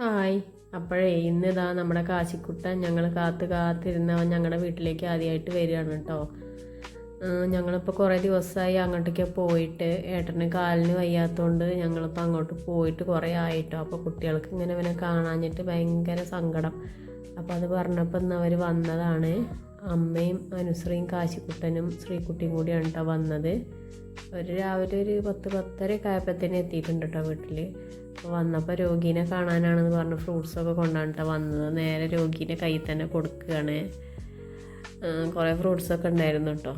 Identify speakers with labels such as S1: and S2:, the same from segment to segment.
S1: Hi. അപ്പോഴേ ഇന്നിതാ നമ്മുടെ കാശിക്കുട്ടൻ ഞങ്ങൾ കാത്തിരുന്നവൻ ഞങ്ങളുടെ വീട്ടിലേക്ക് ആദ്യമായിട്ട് വരികയാണ് കേട്ടോ. ഞങ്ങളിപ്പോൾ കുറേ ദിവസമായി അങ്ങോട്ടേക്ക് പോയിട്ട് ഏട്ടന് കാലിന് വയ്യാത്തതുകൊണ്ട് ഞങ്ങളിപ്പോൾ അങ്ങോട്ട് പോയിട്ട് കുറേ ആയിട്ടോ. അപ്പോൾ കുട്ടികൾക്ക് ഇങ്ങനെ ഇവനെ കാണാഞ്ഞിട്ട് ഭയങ്കര സങ്കടം. അപ്പോൾ അത് പറഞ്ഞപ്പോൾ ഇന്ന് അവർ വന്നതാണ്. അമ്മയും അനുശ്രീയും കാശിക്കുട്ടനും ശ്രീകുട്ടിയും കൂടിയാണ് കേട്ടോ വന്നത്. രാവിലെ ഒരു 10-10:30 ആയപ്പോഴത്തേനും എത്തിയിട്ടുണ്ട് കേട്ടോ വീട്ടിൽ. അപ്പോൾ വന്നപ്പോൾ രോഗീനെ കാണാനാണെന്ന് പറഞ്ഞ് ഫ്രൂട്ട്സൊക്കെ കൊണ്ടാണ് വന്നത്. നേരെ രോഗീൻ്റെ കയ്യിൽ തന്നെ കൊടുക്കുകയാണ്. കുറേ ഫ്രൂട്ട്സൊക്കെ ഉണ്ടായിരുന്നു കേട്ടോ.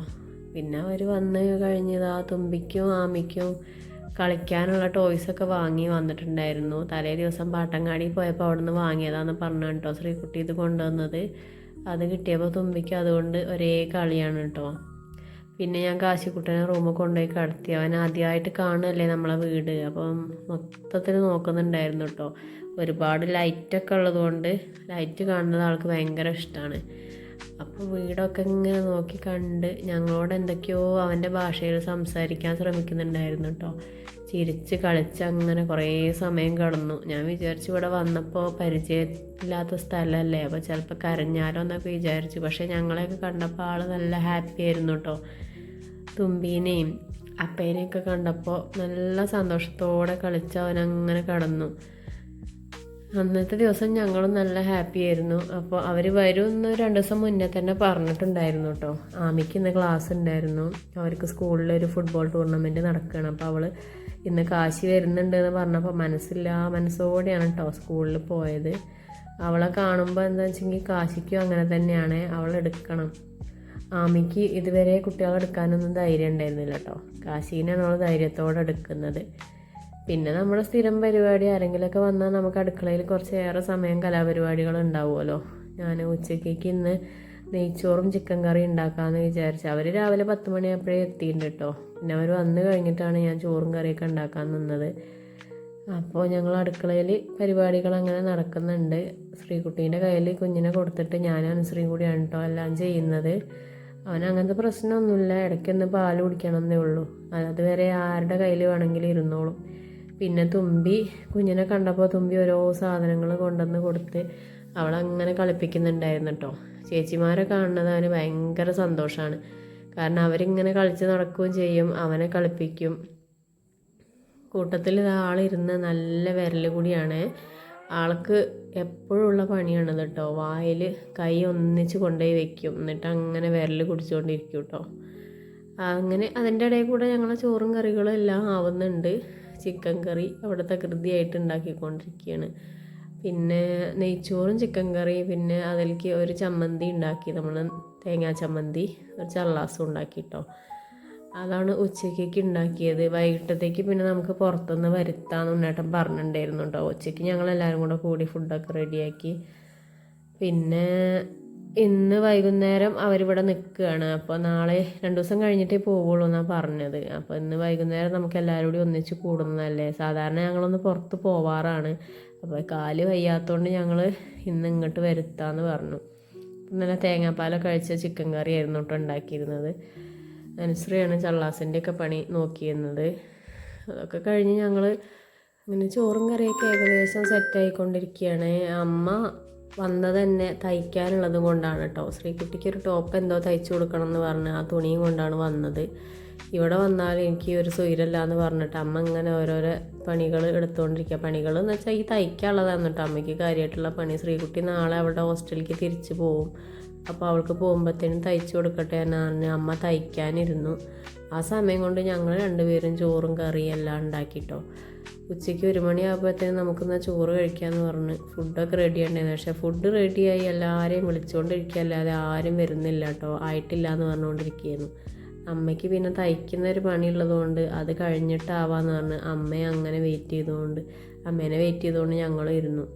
S1: പിന്നെ അവർ വന്ന് കഴിഞ്ഞതാ തുമ്പിക്കും ആമിക്കും കളിക്കാനുള്ള ടോയ്സൊക്കെ വാങ്ങി വന്നിട്ടുണ്ടായിരുന്നു. തലേ ദിവസം പാട്ടങ്ങാടി പോയപ്പോൾ അവിടെ നിന്ന് വാങ്ങിയതാണെന്ന് പറഞ്ഞു കേട്ടോ ശ്രീകുട്ടി ഇത് കൊണ്ടുവന്നത്. അത് കിട്ടിയപ്പോൾ തുമ്പിക്കും അതുകൊണ്ട് ഒരേ കളിയാണ് കേട്ടോ. പിന്നെ ഞാൻ കാശിക്കുട്ടനെ റൂമിൽ കൊണ്ടുപോയി കിടത്തി. അവൻ ആദ്യമായിട്ട് കാണുമല്ലേ നമ്മളെ വീട്, അപ്പം മൊത്തത്തിൽ നോക്കുന്നുണ്ടായിരുന്നു കേട്ടോ. ഒരുപാട് ലൈറ്റൊക്കെ ഉള്ളതുകൊണ്ട് ലൈറ്റ് കാണുന്നത് ആൾക്ക് ഭയങ്കര ഇഷ്ടമാണ്. അപ്പോൾ വീടൊക്കെ ഇങ്ങനെ നോക്കി കണ്ട് ഞങ്ങളോട് എന്തൊക്കെയോ അവൻ്റെ ഭാഷയിൽ സംസാരിക്കാൻ ശ്രമിക്കുന്നുണ്ടായിരുന്നു കേട്ടോ. ചിരിച്ച് കളിച്ച് അങ്ങനെ കുറേ സമയം കിടന്നു. ഞാൻ വിചാരിച്ചു ഇവിടെ വന്നപ്പോൾ പരിചയമില്ലാത്ത സ്ഥലമല്ലേ, അപ്പോൾ ചിലപ്പോൾ കരഞ്ഞാലോ എന്നൊക്കെ വിചാരിച്ചു. പക്ഷേ ഞങ്ങളെയൊക്കെ കണ്ടപ്പോൾ ആൾ നല്ല ഹാപ്പി ആയിരുന്നു കേട്ടോ. തുമ്പീനെയും അപ്പേനെയൊക്കെ കണ്ടപ്പോൾ നല്ല സന്തോഷത്തോടെ കളിച്ച് അവനങ്ങനെ കിടന്നു. അന്നത്തെ ദിവസം ഞങ്ങളും നല്ല ഹാപ്പി ആയിരുന്നു. അപ്പോൾ അവർ വരുമെന്ന് 2 ദിവസം മുന്നേ തന്നെ പറഞ്ഞിട്ടുണ്ടായിരുന്നു കേട്ടോ. ആമിക്ക് ഇന്ന് ക്ലാസ് ഉണ്ടായിരുന്നു. അവർക്ക് സ്കൂളിൽ ഒരു ഫുട്ബോൾ ടൂർണമെൻറ്റ് നടക്കുകയാണ്. അപ്പോൾ അവൾ ഇന്ന് കാശി വരുന്നുണ്ട് എന്ന് പറഞ്ഞപ്പോൾ മനസ്സോടെയാണ് കേട്ടോ സ്കൂളിൽ പോയത്. അവളെ കാണുമ്പോൾ എന്താ വെച്ചെങ്കിൽ കാശിക്കും അങ്ങനെ തന്നെയാണ്, അവളെടുക്കണം. ആമിക്ക് ഇതുവരെ കുട്ടികളെടുക്കാനൊന്നും ധൈര്യം ഉണ്ടായിരുന്നില്ല കേട്ടോ. കാശീനാണ് അവൾ ധൈര്യത്തോടെ എടുക്കുന്നത്. പിന്നെ നമ്മുടെ സ്ഥിരം പരിപാടി ആരെങ്കിലുമൊക്കെ വന്നാൽ നമുക്ക് അടുക്കളയിൽ കുറച്ചേറെ സമയം കലാപരിപാടികൾ ഉണ്ടാവുമല്ലോ. ഞാൻ ഉച്ചക്കേക്ക് ഇന്ന് നെയ്ച്ചോറും ചിക്കൻ കറി ഉണ്ടാക്കാമെന്ന് വിചാരിച്ചു. അവർ രാവിലെ 10 മണിയായപ്പോഴേ എത്തിയിട്ടുണ്ട് കേട്ടോ. പിന്നെ അവർ വന്ന് കഴിഞ്ഞിട്ടാണ് ഞാൻ ചോറും കറിയൊക്കെ ഉണ്ടാക്കാൻ നിന്നത്. അപ്പോൾ ഞങ്ങൾ അടുക്കളയിൽ പരിപാടികൾ അങ്ങനെ നടക്കുന്നുണ്ട്. ശ്രീകുട്ടീൻ്റെ കയ്യിൽ കുഞ്ഞിനെ കൊടുത്തിട്ട് ഞാനും അനുശ്രീയും കൂടിയാണ് കേട്ടോ എല്ലാം ചെയ്യുന്നത്. അവൻ അങ്ങനത്തെ പ്രശ്നമൊന്നുമില്ല, ഇടയ്ക്കൊന്ന് പാൽ കുടിക്കണം എന്നേ ഉള്ളൂ. അതുവരെ ആരുടെ കയ്യിൽ വേണമെങ്കിലും ഇരുന്നോളും. പിന്നെ തുമ്പി കുഞ്ഞിനെ കണ്ടപ്പോൾ തുമ്പി ഓരോ സാധനങ്ങൾ കൊണ്ടുവന്ന് കൊടുത്ത് അവളങ്ങനെ കളിപ്പിക്കുന്നുണ്ടായിരുന്നു കേട്ടോ. ചേച്ചിമാരെ കാണുന്നത് അവന് ഭയങ്കര സന്തോഷമാണ്. കാരണം അവരിങ്ങനെ കളിച്ച് നടക്കുകയും ചെയ്യും, അവനെ കളിപ്പിക്കും. കൂട്ടത്തിൽ ആളിരുന്ന് നല്ല വിരൽ കൂടിയാണ്. ആൾക്ക് എപ്പോഴുള്ള പണിയാണത് കേട്ടോ. വായിൽ കൈ ഒന്നിച്ച് കൊണ്ടുപോയി വെക്കും, എന്നിട്ട് അങ്ങനെ വിരൽ കുടിച്ചുകൊണ്ടിരിക്കും കേട്ടോ. അങ്ങനെ അതിൻ്റെ ഇടയിൽ കൂടെ ഞങ്ങളെ ചോറും കറികളും എല്ലാം ആവുന്നുണ്ട്. ചിക്കൻ കറി അവിടുത്തെ കൃതിയായിട്ട് ഉണ്ടാക്കിക്കൊണ്ടിരിക്കുകയാണ്. പിന്നെ നെയ്ച്ചോറും ചിക്കൻ കറി, പിന്നെ അതിലേക്ക് ഒരു ചമ്മന്തി ഉണ്ടാക്കി, നമ്മൾ തേങ്ങാ ചമ്മന്തി, ഒരു ചള്ളാസും ഉണ്ടാക്കി കേട്ടോ. അതാണ് ഉച്ചക്കേക്ക് ഉണ്ടാക്കിയത്. വൈകിട്ടത്തേക്ക് പിന്നെ നമുക്ക് പുറത്തുനിന്ന് വരുത്താമെന്ന് ഉണ്ണേട്ടൻ പറഞ്ഞിട്ടുണ്ടായിരുന്നു കേട്ടോ. ഉച്ചയ്ക്ക് ഞങ്ങളെല്ലാവരും കൂടി ഫുഡൊക്കെ റെഡിയാക്കി. പിന്നെ ഇന്ന് വൈകുന്നേരം അവരിവിടെ നിൽക്കുകയാണ്. അപ്പോൾ നാളെ 2 ദിവസം കഴിഞ്ഞിട്ടേ പോവുള്ളൂ എന്നാണ് പറഞ്ഞത്. അപ്പോൾ ഇന്ന് വൈകുന്നേരം നമുക്ക് എല്ലാവരും കൂടി ഒന്നിച്ച് കൂടുന്നതല്ലേ. സാധാരണ ഞങ്ങളൊന്ന് പുറത്ത് പോവാറാണ്. അപ്പോൾ കാല് വയ്യാത്തതുകൊണ്ട് ഞങ്ങൾ ഇന്ന് ഇങ്ങോട്ട് വരുത്താമെന്ന് പറഞ്ഞു. ഇന്നലെ തേങ്ങാപ്പാലൊക്കെ കഴിച്ച ചിക്കൻ കറി ആയിരുന്നു കേട്ടോ ഉണ്ടാക്കിയിരുന്നത്. അനുശ്രീയാണ് ചള്ളാസിൻ്റെയൊക്കെ പണി നോക്കിയിരുന്നത്. അതൊക്കെ കഴിഞ്ഞ് ഞങ്ങൾ ഇങ്ങനെ ചോറും കറിയൊക്കെ ഏകദേശം സെറ്റായിക്കൊണ്ടിരിക്കുകയാണ്. അമ്മ വന്നത് തന്നെ തയ്ക്കാനുള്ളതും കൊണ്ടാണ് കേട്ടോ. ശ്രീകുട്ടിക്ക് ഒരു ടോപ്പ് എന്തോ തയ്ച്ചു കൊടുക്കണം എന്ന് പറഞ്ഞ് ആ തുണിയും കൊണ്ടാണ് വന്നത്. ഇവിടെ വന്നാൽ എനിക്ക് ഒരു സ്വൈരല്ല എന്ന് പറഞ്ഞിട്ട് അമ്മ ഇങ്ങനെ ഓരോരോ പണികൾ എടുത്തുകൊണ്ടിരിക്കുക. പണികൾ എന്ന് വെച്ചാൽ ഈ തയ്ക്കാനുള്ളതാണ് കേട്ടോ അമ്മയ്ക്ക് കാര്യമായിട്ടുള്ള പണി. ശ്രീകുട്ടി നാളെ അവളുടെ ഹോസ്റ്റലിലേക്ക് തിരിച്ച് പോവും. അപ്പോൾ അവൾക്ക് പോകുമ്പോഴത്തേനും തയ്ച്ചു കൊടുക്കട്ടെ എന്നാണ് അമ്മ തയ്ക്കാനിരുന്നു. ആ സമയം കൊണ്ട് ഞങ്ങൾ 2 പേരും ചോറും കറിയും എല്ലാം ഉണ്ടാക്കിട്ടോ. ഉച്ചയ്ക്ക് 1 മണിയാകുമ്പോഴത്തേനും നമുക്കിന്ന് ചോറ് കഴിക്കാമെന്ന് പറഞ്ഞ് ഫുഡൊക്കെ റെഡി ഉണ്ടായിരുന്നു. പക്ഷേ ഫുഡ് റെഡിയായി എല്ലാവരെയും വിളിച്ചുകൊണ്ടിരിക്കുകയല്ലാതെ ആരും വരുന്നില്ല കേട്ടോ. ആയിട്ടില്ല എന്ന് പറഞ്ഞുകൊണ്ടിരിക്കുകയായിരുന്നു. അമ്മയ്ക്ക് പിന്നെ തയ്ക്കുന്ന ഒരു പണിയുള്ളതുകൊണ്ട് അത് കഴിഞ്ഞിട്ടാവാന്ന് പറഞ്ഞ് അമ്മയെ അങ്ങനെ അമ്മേനെ വെയിറ്റ് ചെയ്തുകൊണ്ട് ഞങ്ങളും ഇരുന്നു.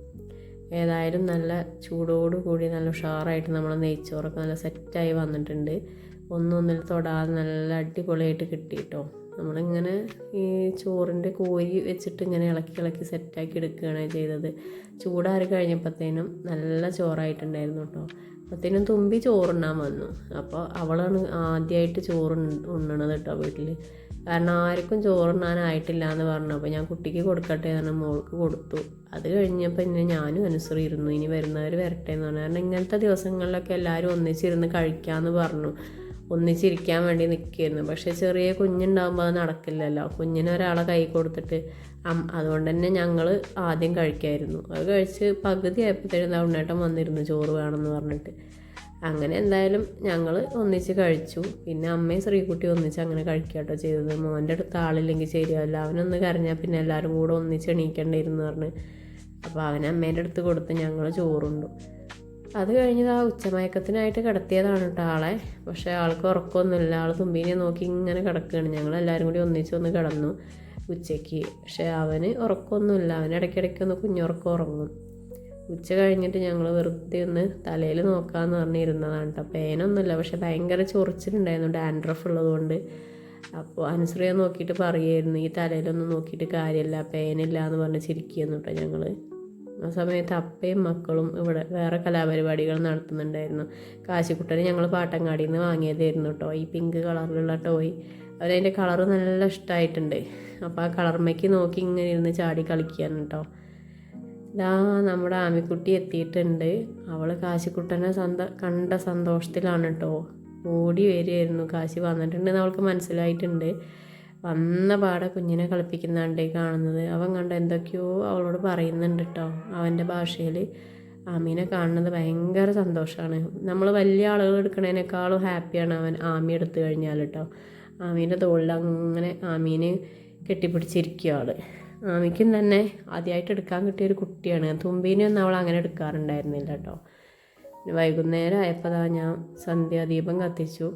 S1: ഏതായാലും നല്ല ചൂടോടുകൂടി നല്ല ഉഷാറായിട്ട് നമ്മൾ നെയ്ച്ചോറൊക്കെ നല്ല സെറ്റായി വന്നിട്ടുണ്ട്. ഒന്നൊന്നിൽ തൊടാതെ നല്ല അടിപൊളിയായിട്ട് കിട്ടി കേട്ടോ. നമ്മളിങ്ങനെ ഈ ചോറിൻ്റെ കോരി വെച്ചിട്ട് ഇങ്ങനെ ഇളക്കി സെറ്റാക്കി എടുക്കുകയാണ് ചെയ്തത്. ചൂടാറി കഴിഞ്ഞപ്പോഴത്തേനും നല്ല ചോറായിട്ടുണ്ടായിരുന്നു കേട്ടോ. അപ്പോഴത്തേനും തുമ്പി ചോറുണ്ണാൻ വന്നു. അപ്പോൾ അവളാണ് ആദ്യമായിട്ട് ചോറ് ഉണ്ണണത് കേട്ടോ വീട്ടിൽ. കാരണം ആർക്കും ചോറുണ്ണാനായിട്ടില്ല എന്ന് പറഞ്ഞു. അപ്പോൾ ഞാൻ കുട്ടിക്ക് കൊടുക്കട്ടെ എന്ന് മോൾക്ക് കൊടുത്തു. അത് കഴിഞ്ഞപ്പോൾ പിന്നെ ഞാനും അനുസരിച്ചിരുന്നു, ഇനി വരുന്നവർ വരട്ടെ എന്ന് പറഞ്ഞു. കാരണം ഇങ്ങനത്തെ ദിവസങ്ങളിലൊക്കെ എല്ലാവരും ഒന്നിച്ചിരുന്ന് കഴിക്കാമെന്ന് പറഞ്ഞു, ഒന്നിച്ചിരിക്കാൻ വേണ്ടി നിൽക്കുകയായിരുന്നു. പക്ഷേ ചെറിയ കുഞ്ഞുണ്ടാകുമ്പോൾ അത് നടക്കില്ലല്ലോ. കുഞ്ഞിന് ഒരാളെ കൈ കൊടുത്തിട്ട് അതുകൊണ്ട് തന്നെ ഞങ്ങൾ ആദ്യം കഴിക്കായിരുന്നു. അത് കഴിച്ച് പകുതി ആയപ്പോഴത്തേനും ഉണ്ണേട്ടൻ വന്നിരുന്നു ചോറ് വേണമെന്ന് പറഞ്ഞിട്ട്. അങ്ങനെ എന്തായാലും ഞങ്ങൾ ഒന്നിച്ച് കഴിച്ചു. പിന്നെ അമ്മയും ശ്രീകുട്ടി ഒന്നിച്ച് അങ്ങനെ കഴിക്കാട്ടോ ചെയ്തത്. മോൻ്റെ അടുത്ത് ആളില്ലെങ്കിൽ ശരിയാവില്ല, അവനൊന്ന് കരഞ്ഞാൽ പിന്നെ എല്ലാവരും കൂടെ ഒന്നിച്ച് എണീക്കേണ്ടിയിരുന്നു പറഞ്ഞ്. അപ്പോൾ അവൻ അമ്മേൻ്റെ അടുത്ത് കൊടുത്ത് ഞങ്ങൾ ചോറുണ്ടു. അത് കഴിഞ്ഞത് ആ ഉച്ചമയക്കത്തിനായിട്ട് കിടത്തിയതാണ് കേട്ടോ ആളെ. പക്ഷേ ആൾക്ക് ഉറക്കമൊന്നുമില്ല, ആൾ തുമ്പീനെ നോക്കി ഇങ്ങനെ കിടക്കുകയാണ്. ഞങ്ങളെല്ലാവരും കൂടി ഒന്നിച്ചൊന്ന് കിടന്നു ഉച്ചയ്ക്ക്. പക്ഷേ അവന് ഉറക്കമൊന്നുമില്ല, അവൻ ഇടയ്ക്കിടയ്ക്കൊന്ന് കുഞ്ഞുറക്കം ഉറങ്ങും. ഉച്ച കഴിഞ്ഞിട്ട് ഞങ്ങൾ വെറുതെ ഒന്ന് തലയിൽ നോക്കാമെന്ന് പറഞ്ഞിരുന്നതാണ് കേട്ടോ. പേനൊന്നുമില്ല, പക്ഷെ ഭയങ്കര ചൊറിച്ചിലുണ്ടായിരുന്നു ഡാൻഡ്രഫ് ഉള്ളതുകൊണ്ട്. അപ്പോൾ അനുശ്രീയെ നോക്കിയിട്ട് പറയുമായിരുന്നു, ഈ തലയിലൊന്നും നോക്കിയിട്ട് കാര്യമില്ല, പേനില്ല എന്ന് പറഞ്ഞ് ചിരിക്കുകയെന്നു കേട്ടോ ഞങ്ങൾ. ആ സമയത്ത് അപ്പയും മക്കളും ഇവിടെ വേറെ കലാപരിപാടികൾ നടത്തുന്നുണ്ടായിരുന്നു. കാശിക്കുട്ടന് ഞങ്ങൾ പാട്ടങ്ങാടിയിൽ നിന്ന് വാങ്ങിയതായിരുന്നു കേട്ടോ ഈ പിങ്ക് കളറിലുള്ള ടോയ്. അവരതിൻ്റെ കളറ് നല്ല ഇഷ്ടമായിട്ടുണ്ട്. അപ്പോൾ ആ കളർമയ്ക്ക് നോക്കി ഇങ്ങനെ ഇരുന്ന് ചാടി കളിക്കുകയാണ് കേട്ടോ. ഇതാ നമ്മുടെ ആമിക്കുട്ടി എത്തിയിട്ടുണ്ട്. അവൾ കാശിക്കുട്ടനെ കണ്ട സന്തോഷത്തിലാണ് കേട്ടോ ഓടി വരികയായിരുന്നു. കാശി വന്നിട്ടുണ്ടെന്ന് അവൾക്ക് മനസ്സിലായിട്ടുണ്ട്. വന്ന പാടെ കുഞ്ഞിനെ കളിപ്പിക്കുന്നുണ്ട് കാണുന്നത്. അവൻ കണ്ട എന്തൊക്കെയോ അവളോട് പറയുന്നുണ്ട് കേട്ടോ അവൻ്റെ ഭാഷയിൽ. ആമീനെ കാണുന്നത് ഭയങ്കര സന്തോഷമാണ്. നമ്മൾ വലിയ ആളുകൾ എടുക്കുന്നതിനേക്കാളും ഹാപ്പിയാണ് അവൻ ആമി എടുത്തു കഴിഞ്ഞാൽ കേട്ടോ. ആമീൻ്റെ തോളിൽ അങ്ങനെ ആമീനെ കെട്ടിപ്പിടിച്ചിരിക്കുക ആൾ. ആമിക്കും തന്നെ ആദ്യമായിട്ട് എടുക്കാൻ കിട്ടിയൊരു കുട്ടിയാണ്. തുമ്പീനെയൊന്നും അവൾ അങ്ങനെ എടുക്കാറുണ്ടായിരുന്നില്ല കേട്ടോ. വൈകുന്നേരം ആയപ്പോൾ ഞാൻ സന്ധ്യാദീപം കത്തിച്ചു.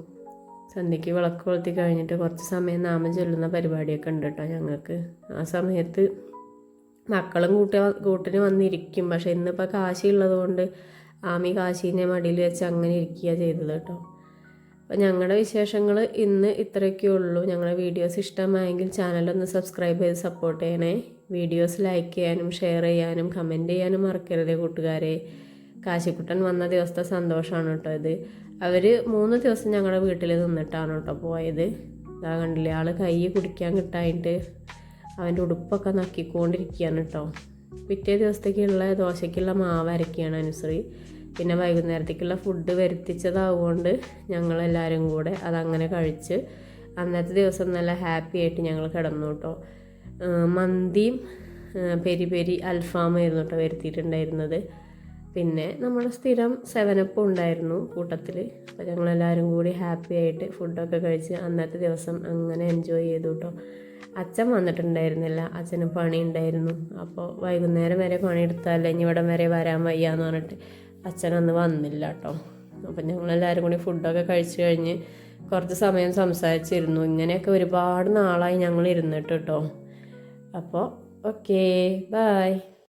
S1: സന്ധ്യയ്ക്ക് വിളക്ക് കൊളുത്തി കഴിഞ്ഞിട്ട് കുറച്ച് സമയം നാമം ചൊല്ലുന്ന പരിപാടിയൊക്കെ ഉണ്ട് കേട്ടോ ഞങ്ങൾക്ക്. ആ സമയത്ത് മക്കളും കൂട്ടിന് വന്നിരിക്കും. പക്ഷേ ഇന്നിപ്പോൾ കാശി ഉള്ളത് കൊണ്ട് ആമി കാശീനെ മടിയിൽ വെച്ച് അങ്ങനെ ഇരിക്കുക ചെയ്തത് കേട്ടോ. അപ്പോൾ ഞങ്ങളുടെ വിശേഷങ്ങൾ ഇന്ന് ഇത്രയൊക്കെ ഉള്ളൂ. ഞങ്ങളുടെ വീഡിയോസ് ഇഷ്ടമായെങ്കിൽ ചാനലൊന്ന് സബ്സ്ക്രൈബ് ചെയ്ത് സപ്പോർട്ട് ചെയ്യണേ. വീഡിയോസ് ലൈക്ക് ചെയ്യാനും ഷെയർ ചെയ്യാനും കമൻറ്റ് ചെയ്യാനും മറക്കരുതേ കൂട്ടുകാരെ. കാശിക്കുട്ടൻ വന്ന ദിവസത്തെ സന്തോഷമാണ് കേട്ടോ ഇത്. അവർ 3 ദിവസം ഞങ്ങളുടെ വീട്ടിൽ നിന്നിട്ടാണ് കേട്ടോ പോയത്. ഇതാ കണ്ടില്ലേ, ആൾ കൈ കുടിക്കാൻ കിട്ടായിട്ട് അവൻ്റെ ഉടുപ്പൊക്കെ നക്കിക്കൊണ്ടിരിക്കുകയാണ് കേട്ടോ. പിറ്റേ ദിവസത്തേക്കുള്ള ദോശയ്ക്കുള്ള മാവ് അരക്കുകയാണ് അനുശ്രീ. പിന്നെ വൈകുന്നേരത്തേക്കുള്ള ഫുഡ് വരുത്തിച്ചതാവുകൊണ്ട് ഞങ്ങളെല്ലാവരും കൂടെ അതങ്ങനെ കഴിച്ച് അന്നത്തെ ദിവസം നല്ല ഹാപ്പി ആയിട്ട് ഞങ്ങൾ കിടന്നു കേട്ടോ. മന്തിയും പെരി പെരി അൽഫാമായിരുന്നു കേട്ടോ വരുത്തിയിട്ടുണ്ടായിരുന്നത്. പിന്നെ നമ്മുടെ സ്ഥിരം 7up ഉണ്ടായിരുന്നു കൂട്ടത്തിൽ. അപ്പോൾ ഞങ്ങളെല്ലാവരും കൂടി ഹാപ്പി ആയിട്ട് ഫുഡൊക്കെ കഴിച്ച് അന്നത്തെ ദിവസം അങ്ങനെ എൻജോയ് ചെയ്തു കേട്ടോ. അച്ഛൻ വന്നിട്ടുണ്ടായിരുന്നില്ല, അച്ഛന് പണി ഉണ്ടായിരുന്നു. അപ്പോൾ വൈകുന്നേരം വരെ പണിയെടുത്താലേ ഇനി ഇവിടം വരെ വരാൻ വയ്യാന്ന് പറഞ്ഞിട്ട് അച്ഛനൊന്ന് വന്നില്ല കേട്ടോ. അപ്പം ഞങ്ങളെല്ലാവരും കൂടി ഫുഡൊക്കെ കഴിച്ച് കഴിഞ്ഞ് കുറച്ച് സമയം സംസാരിച്ചിരുന്നു. ഇങ്ങനെയൊക്കെ ഒരുപാട് നാളായി ഞങ്ങൾ ഇരുന്നിട്ട് കേട്ടോ. അപ്പോൾ ഓക്കേ, ബൈ.